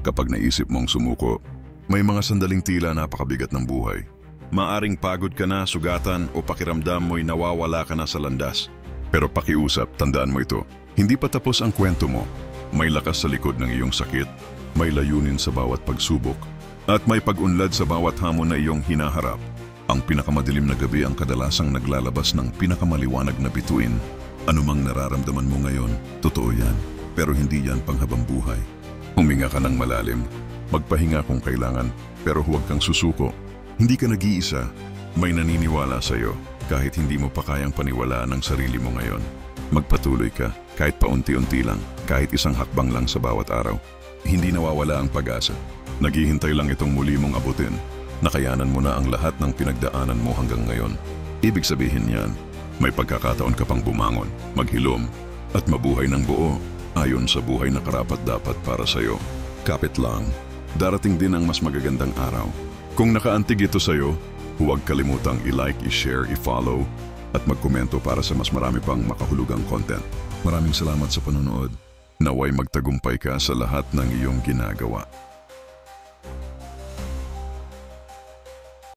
Kapag naisip mong sumuko, may mga sandaling tila napakabigat ng buhay. Maaring pagod ka na, sugatan o pakiramdam mo'y nawawala ka na sa landas. Pero pakiusap, tandaan mo ito. Hindi pa tapos ang kwento mo. May lakas sa likod ng iyong sakit, may layunin sa bawat pagsubok, at may pag-unlad sa bawat hamon na iyong hinaharap. Ang pinakamadilim na gabi ang kadalasang naglalabas ng pinakamaliwanag na bituin. Anumang nararamdaman mo ngayon, totoo yan. Pero hindi yan panghabang buhay. Huminga ka ng malalim. Magpahinga kung kailangan, pero huwag kang susuko. Hindi ka nag-iisa. May naniniwala sa'yo kahit hindi mo pa kayang paniwalaan ng sarili mo ngayon. Magpatuloy ka, kahit paunti-unti lang, kahit isang hakbang lang sa bawat araw. Hindi nawawala ang pag-asa. Naghihintay lang itong muli mong abutin. Nakayanan mo na ang lahat ng pinagdaanan mo hanggang ngayon. Ibig sabihin yan, may pagkakataon ka pang bumangon, maghilom, at mabuhay ng buo ayon sa buhay na karapat-dapat para sa'yo. Kapit lang, darating din ang mas magagandang araw. Kung nakaantig ito sa'yo, huwag kalimutang i-like, i-share, i-follow, at magkomento para sa mas marami pang makahulugang content. Maraming salamat sa panonood. Naway magtagumpay ka sa lahat ng iyong ginagawa.